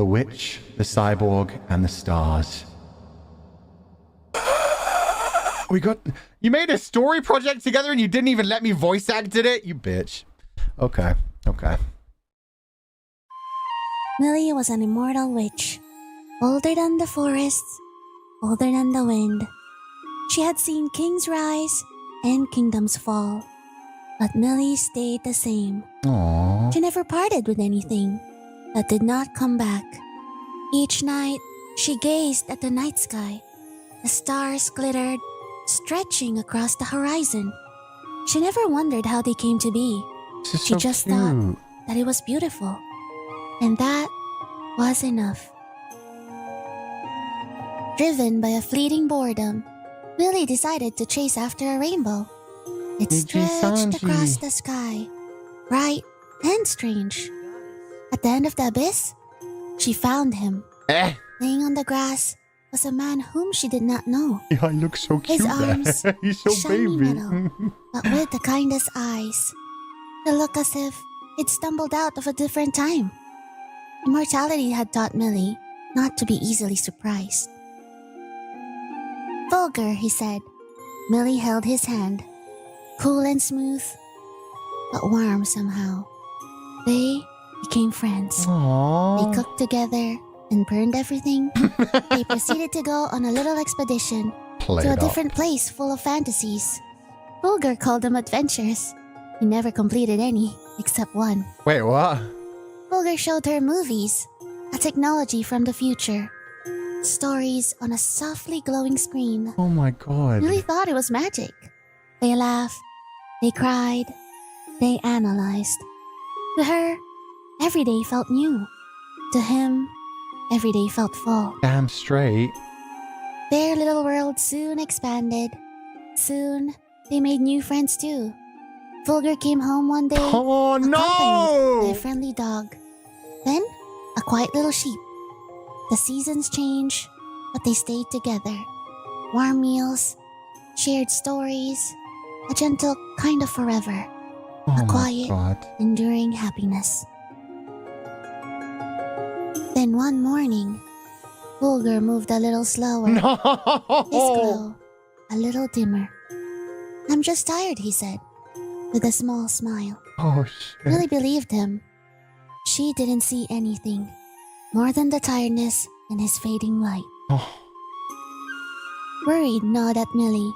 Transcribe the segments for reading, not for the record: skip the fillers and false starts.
the witch, the cyborg, and the stars. You made a story project together and you didn't even let me voice acted it? You bitch. Okay. Millie was an immortal witch, older than the forests, older than the wind. She had seen kings rise and kingdoms fall, but Millie stayed the same. Aww. She never parted with anything that did not come back. Each night, she gazed at the night sky. The stars glittered, stretching across the horizon. She never wondered how they came to be. She just thought that it was beautiful. And that was enough. Driven by a fleeting boredom, Millie decided to chase after a rainbow. It stretched across the sky, bright and strange. At the end of the abyss, she found him. Laying on the grass was a man whom she did not know. Yeah, he looks so cute. His arms, he's so shiny baby. metal, but with the kindest eyes. It looked as if he'd stumbled out of a different time. Immortality had taught Millie not to be easily surprised. Vulgar, he said. Millie held his hand, cool and smooth, but warm somehow. They became friends. Aww. They cooked together and burned everything. They proceeded to go on a little expedition to a different place full of fantasies. Vulgar called them adventures. He never completed any, except one. Wait, what? Vulgar showed her movies, a technology from the future. Stories on a softly glowing screen. Oh my god. Millie thought it was magic. They laughed, they cried, they analyzed. To her, every day felt new. To him, every day felt full. Damn straight. Their little world soon expanded. Soon, they made new friends too. Vulgar came home one day, Oh accompanied by a no! friendly dog. Then, a quiet little sheep. The seasons change, but they stayed together. Warm meals, shared stories, a gentle kind of forever. Oh A quiet, my god. enduring happiness. Then one morning, Vulgar moved a little slower. His No! glow, a little dimmer. I'm just tired, he said, with a small smile. Oh shit. Millie believed him. She didn't see anything more than the tiredness in his fading light. Oh. Worried gnawed at Millie.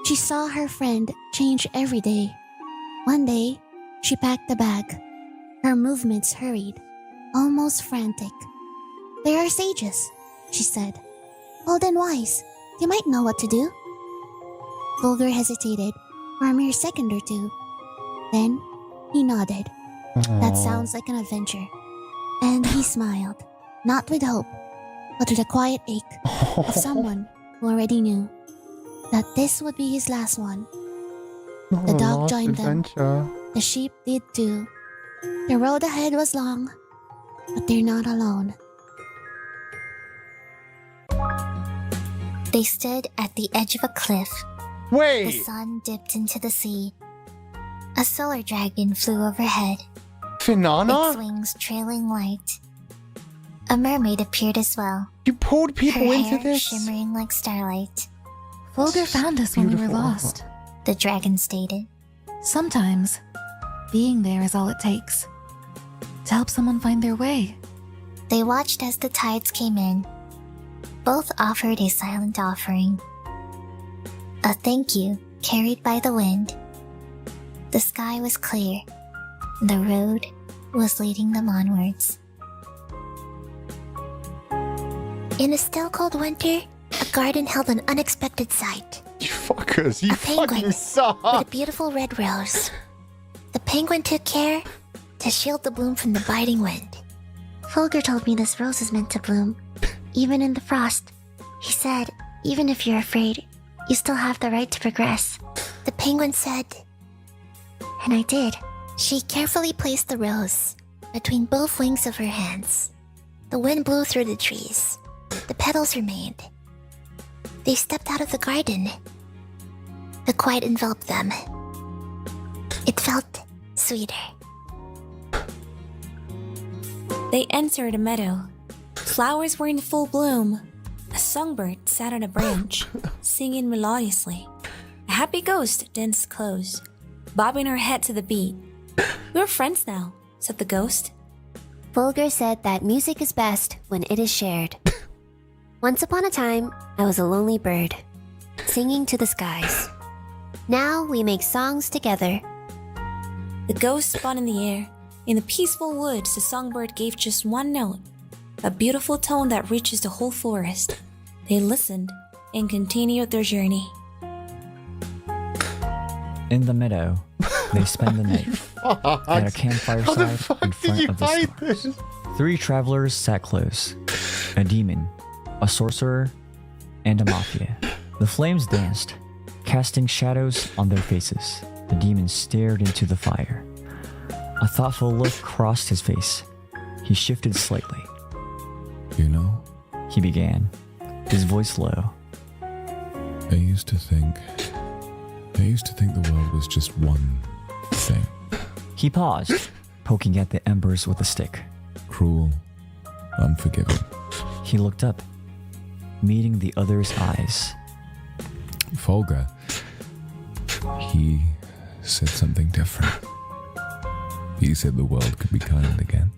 She saw her friend change every day. One day, she packed a bag. Her movements hurried, almost frantic. They are sages, she said. Old and wise, they might know what to do. Vulgar hesitated for a mere second or two. Then, he nodded. That sounds like an adventure. And he smiled, not with hope, but with a quiet ache of someone who already knew that this would be his last one. The dog joined them. The sheep did too. The road ahead was long, but they're not alone. They stood at the edge of a cliff. The Wait! sun dipped into the sea. A solar dragon flew overhead, its Finana? wings trailing light. A mermaid appeared as well, You pulled her people into hair this? shimmering like starlight. Vulgar found us when we were Beautiful. lost. The dragon stated. Sometimes, being there is all it takes to help someone find their way. They watched as the tides came in. Both offered a silent offering. A thank you carried by the wind. The sky was clear. The road was leading them onwards. In a still cold winter, a garden held an unexpected sight. You fuckers, you A penguin fucking With a suck! beautiful red rose. The penguin took care to shield the bloom from the biting wind. Vulgar told me this rose is meant to bloom, even in the frost. He said, even if you're afraid, you still have the right to progress. The penguin said, and I did. She carefully placed the rose between both wings of her hands. The wind blew through the trees. The petals remained. They stepped out of the garden. The quiet enveloped them. It felt sweeter. They entered a meadow. Flowers were in full bloom. A songbird sat on a branch, singing melodiously. A happy ghost danced close, bobbing her head to the beat. We're friends now, said the ghost. Fulgur said that music is best when it is shared. Once upon a time, I was a lonely bird, singing to the skies. Now we make songs together. The ghost spun in the air. In the peaceful woods, the songbird gave just one note, a beautiful tone that reaches the whole forest. They listened and continued their journey. In the meadow, they spend the night at a campfire How the side fuck in did front you of the fight stars. this? 3 travelers sat close: a demon, a sorcerer, and a mafia. The flames danced, casting shadows on their faces. The demon stared into the fire. A thoughtful look crossed his face. He shifted slightly. You know, He began, his voice low. I used to think the world was just one thing. He paused, poking at the embers with a stick. Cruel, unforgiving. He looked up, meeting the other's eyes. Fulgur, he said something different. He said the world could be kind again.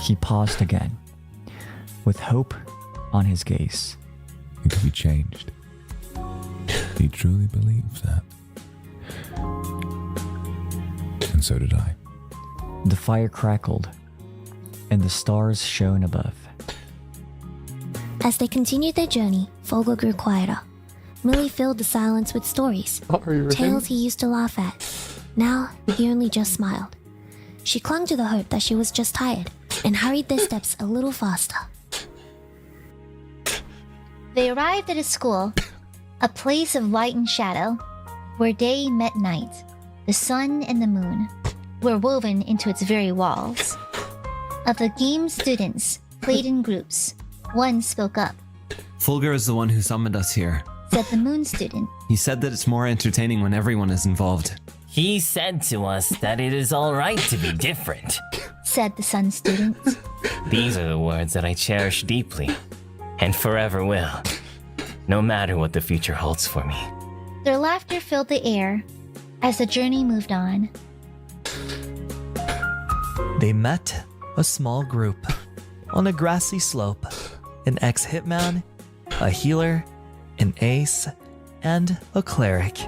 He paused again, with hope on his gaze. It could be changed. He truly believed that. And so did I. The fire crackled, and the stars shone above. As they continued their journey, Fulgur grew quieter. Millie filled the silence with stories, tales he used to laugh at. Now, he only just smiled. She clung to the hope that she was just tired and hurried their steps a little faster. They arrived at a school, a place of light and shadow, where day met night. The sun and the moon were woven into its very walls. Of the game's students, played in groups, one spoke up, Fulgur is the one who summoned us here. said the moon student. He said that it's more entertaining when everyone is involved. He said to us that it is all right to be different. Said the sun student. These are the words that I cherish deeply, and forever will, no matter what the future holds for me. Their laughter filled the air as the journey moved on. They met a small group on a grassy slope. An ex-hitman, a healer, an ace, and a cleric.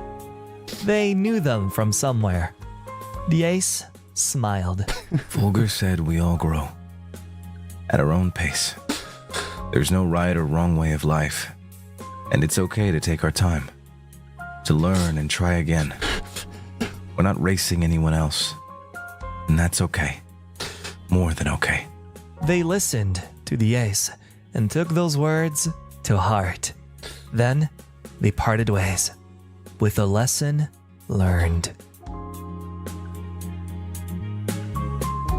They knew them from somewhere. The ace smiled. Fulgur said we all grow at our own pace. There's no right or wrong way of life, and it's okay to take our time, to learn and try again. We're not racing anyone else, and that's okay. More than okay. They listened to the ace and took those words to heart. Then they parted ways with a lesson learned.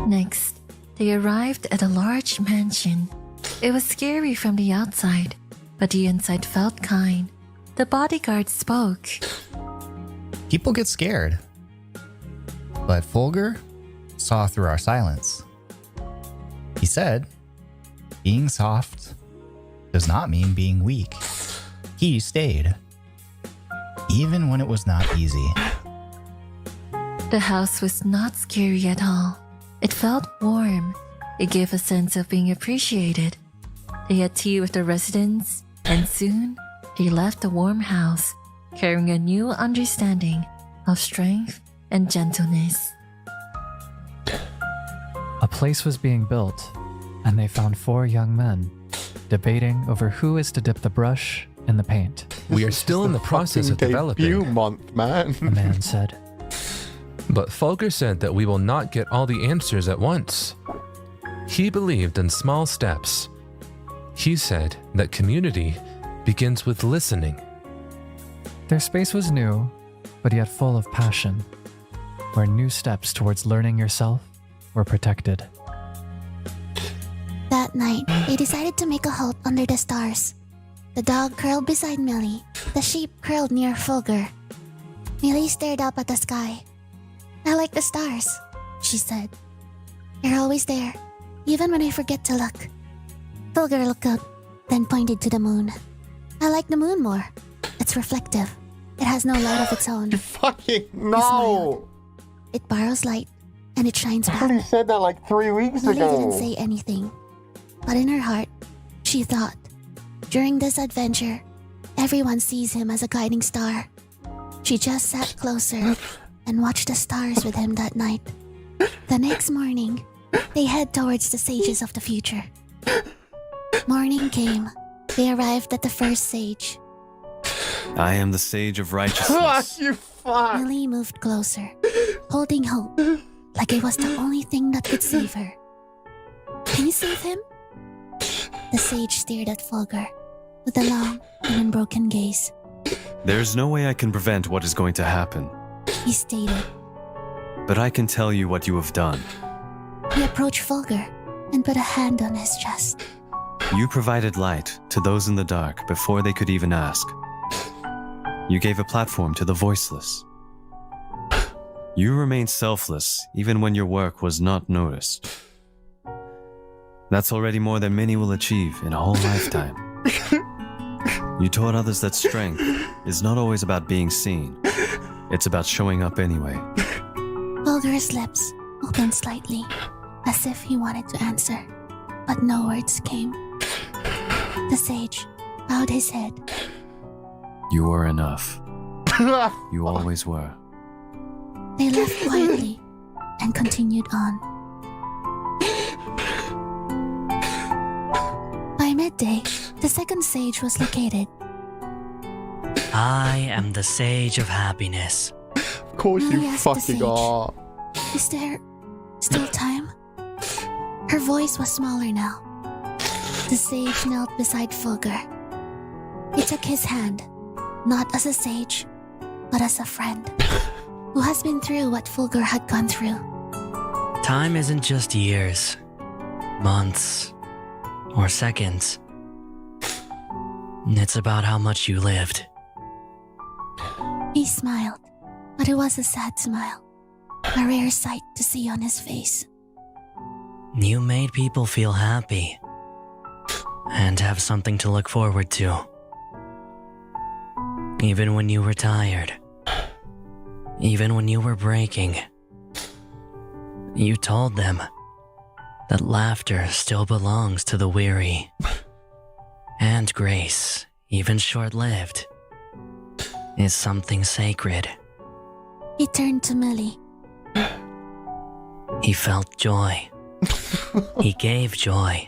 Next, they arrived at a large mansion. It was scary from the outside, but the inside felt kind. The bodyguard spoke. People get scared. But Fulgur saw through our silence. He said, being soft does not mean being weak. He stayed, even when it was not easy. The house was not scary at all. It felt warm. It gave a sense of being appreciated. They had tea with the residents, and soon they left the warm house, carrying a new understanding of strength and gentleness. A place was being built, and they found 4 young men debating over who is to dip the brush in the paint. We are still in the process of developing, month, man. A man said. But Fulgur said that we will not get all the answers at once. He believed in small steps. He said that community begins with listening. Their space was new, but yet full of passion, where new steps towards learning yourself were protected. That night, they decided to make a halt under the stars. The dog curled beside Millie. The sheep curled near Fulgur. Millie stared up at the sky. I like the stars, she said. You're always there, even when I forget to look. Fulgur looked up, then pointed to the moon. I like the moon more. It's reflective. It has no light of its own. Fucking He smiled. no! It borrows light, and it shines I already back. said that like 3 weeks Lily ago. didn't say anything, but in her heart, she thought, during this adventure, everyone sees him as a guiding star. She just sat closer and watched the stars with him that night. The next morning, they head towards the sages of the future. Morning came. They arrived at the first sage. I am the sage of Ah, righteousness. you fuck! Lily moved closer, holding hope, like it was the only thing that could save her. Can you save him? The sage stared at Fulgur with a long and unbroken gaze. There's no way I can prevent what is going to happen, He stated. but I can tell you what you have done. He approached Fulgur and put a hand on his chest. You provided light to those in the dark before they could even ask. You gave a platform to the voiceless. You remained selfless even when your work was not noticed. That's already more than many will achieve in a whole lifetime. You taught others that strength is not always about being seen. It's about showing up anyway. Fulgur's lips opened slightly, as if he wanted to answer, but no words came. The sage bowed his head. You were enough. You always were. They left quietly and continued on. By midday, the second sage was located. I am the sage of happiness. Of course Lily you asked the fucking sage, are. Is there still time? Her voice was smaller now. The sage knelt beside Fulgur. He took his hand, not as a sage, but as a friend who has been through what Fulgur had gone through. Time isn't just years, months, or seconds. It's about how much you lived. He smiled, but it was a sad smile, a rare sight to see on his face. You made people feel happy and have something to look forward to. Even when you were tired, even when you were breaking, you told them that laughter still belongs to the weary, and grace, even short-lived, is something sacred. He turned to Millie. He felt joy. He gave joy.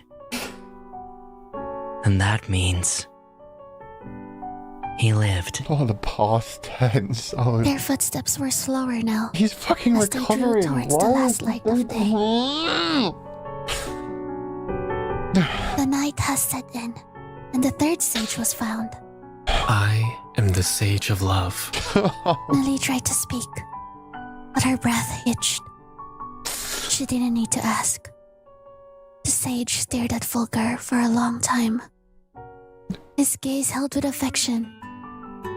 And that means he lived. Oh, the past tense. Oh, Their footsteps were slower now. he's fucking as they drew recovering. towards the last light of day. The night has set in, and the third sage was found. I am the sage of love. Millie tried to speak, but her breath hitched. She didn't need to ask. The sage stared at Fulgur for a long time. His gaze held with affection.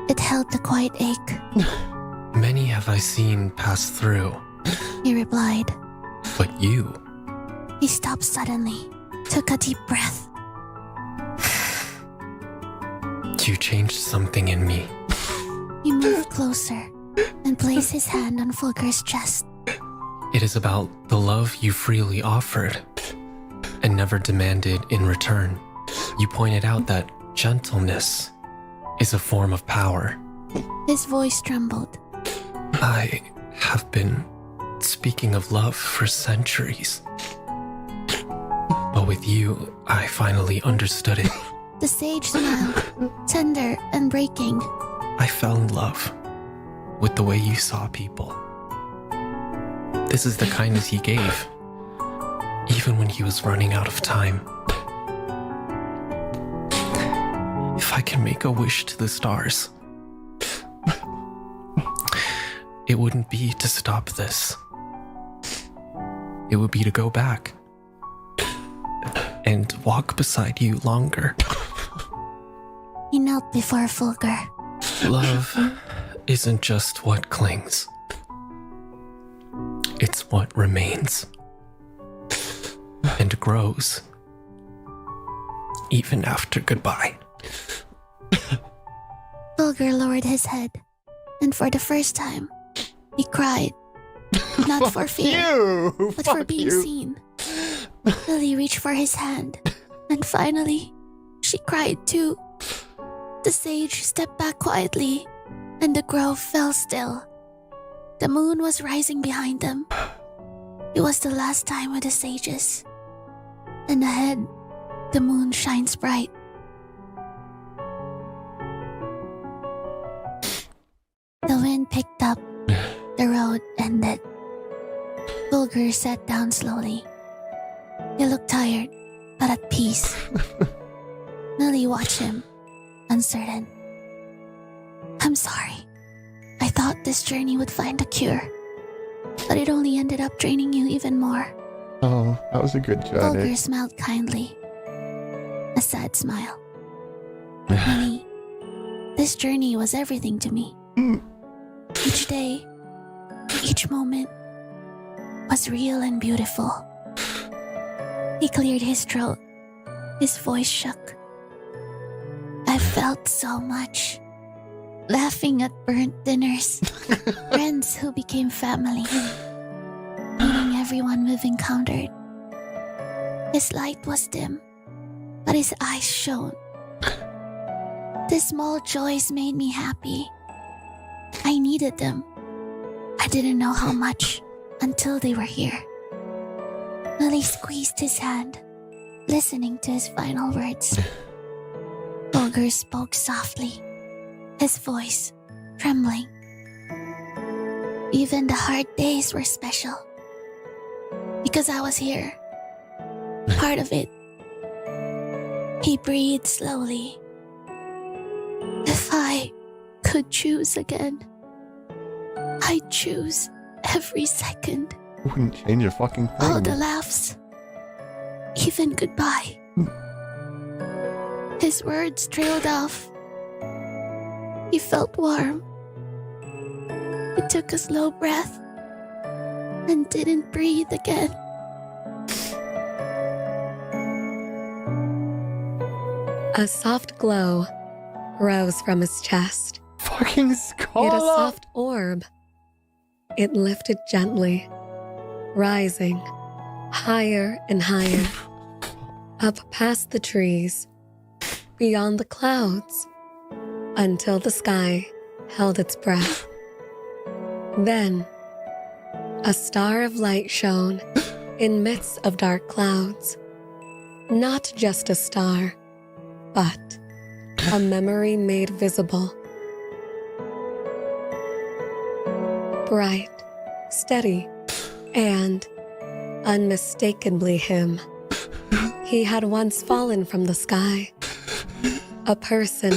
It held the quiet ache. Many have I seen pass through, He replied. but you, He stopped suddenly, took a deep breath. you changed something in me. He moved closer and placed his hand on Fulgur's chest. It is about the love you freely offered and never demanded in return. You pointed out that gentleness is a form of power. His voice trembled. I have been speaking of love for centuries. But with you, I finally understood it. The sage smiled, tender and breaking. I fell in love with the way you saw people. This is the kindness he gave, even when he was running out of time. If I can make a wish to the stars, it wouldn't be to stop this. It would be to go back and walk beside you longer. He knelt before Fulgur. Love isn't just what clings. It's what remains and grows even after goodbye. Fulgur lowered his head, and for the first time, he cried. Not for fear, but for being seen. Lily reached for his hand, and finally, she cried too. The sage stepped back quietly, and the grove fell still. The moon was rising behind them. It was the last time with the sages. And ahead, the moon shines bright. The wind picked up. The road ended. Fulgur sat down slowly. He looked tired, but at peace. Millie watched him, uncertain. I'm sorry. I thought this journey would find a cure, but it only ended up draining you even more. Oh, that was a good journey. Fulgur smiled kindly. A sad smile. Millie, this journey was everything to me. Each day, each moment was real and beautiful. He cleared his throat. His voice shook. I felt so much. Laughing at burnt dinners, friends who became family, meeting everyone we've encountered. His light was dim, but his eyes shone. The small joys made me happy. I needed them. I didn't know how much until they were here. Millie squeezed his hand, listening to his final words. Fulgur spoke softly, his voice trembling. Even the hard days were special, because I was here, part of it. He breathed slowly. If I could choose again, I'd choose every second. Wouldn't change a fucking thing. All the laughs, even goodbye. His words trailed off. He felt warm. He took a slow breath and didn't breathe again. A soft glow rose from his chest. Fucking It Scholar! a soft orb. It lifted gently, rising higher and higher, up past the trees, beyond the clouds, until the sky held its breath. Then, a star of light shone in midst of dark clouds. Not just a star, but a memory made visible. Bright, steady, and unmistakably him. He had once fallen from the sky, a person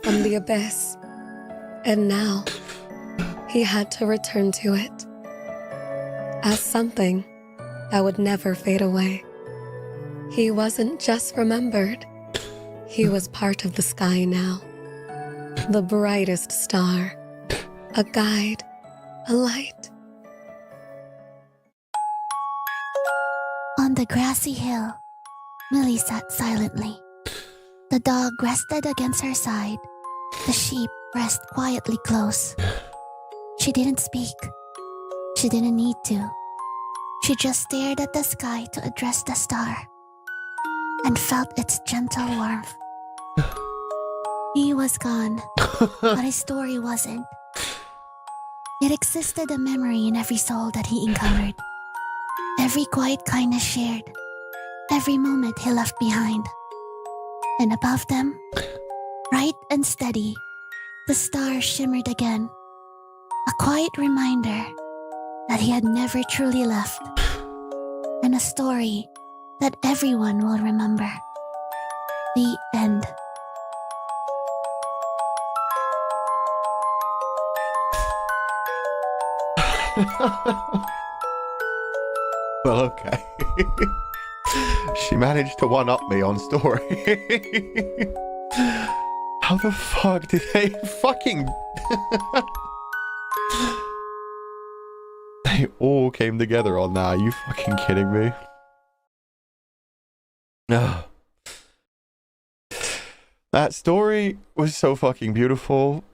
from the abyss, and now he had to return to it as something that would never fade away. He wasn't just remembered, he was part of the sky now, the brightest star, a guide, a light. On the grassy hill, Millie sat silently. The dog rested against her side. The sheep rest quietly close. She didn't speak. She didn't need to. She just stared at the sky to address the star and felt its gentle warmth. He was gone, but his story wasn't. It existed a memory in every soul that he encountered. Every quiet kindness shared. Every moment he left behind. And above them, bright and steady, the stars shimmered again. A quiet reminder that he had never truly left. And a story that everyone will remember. The end. Well, okay. She managed to one-up me on story. How the fuck did they fucking... They all came together on that. Are you fucking kidding me? No. That story was so fucking beautiful.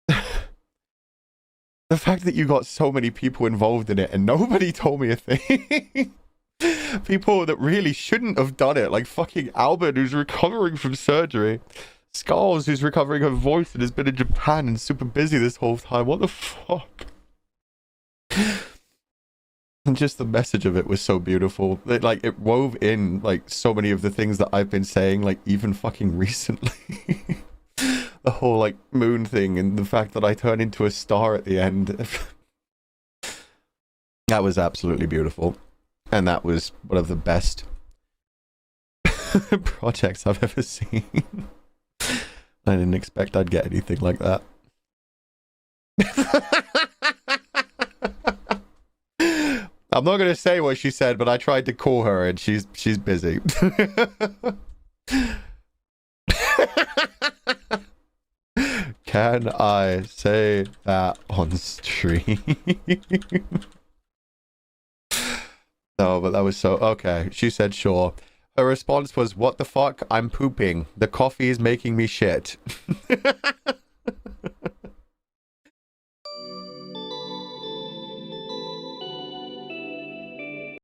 The fact that you got so many people involved in it and nobody told me a thing. People that really shouldn't have done it, like fucking Albert, who's recovering from surgery. Skulls, who's recovering her voice and has been in Japan and super busy this whole time. What the fuck? And just the message of it was so beautiful. It wove in like so many of the things that I've been saying, like even fucking recently. The whole like moon thing and the fact that I turn into a star at the end. That was absolutely beautiful. And that was one of the best projects I've ever seen. I didn't expect I'd get anything like that. I'm not going to say what she said, but I tried to call her and she's busy. Can I say that on stream? No, but that was so... Okay, she said sure. Her response was, what the fuck? I'm pooping. The coffee is making me shit.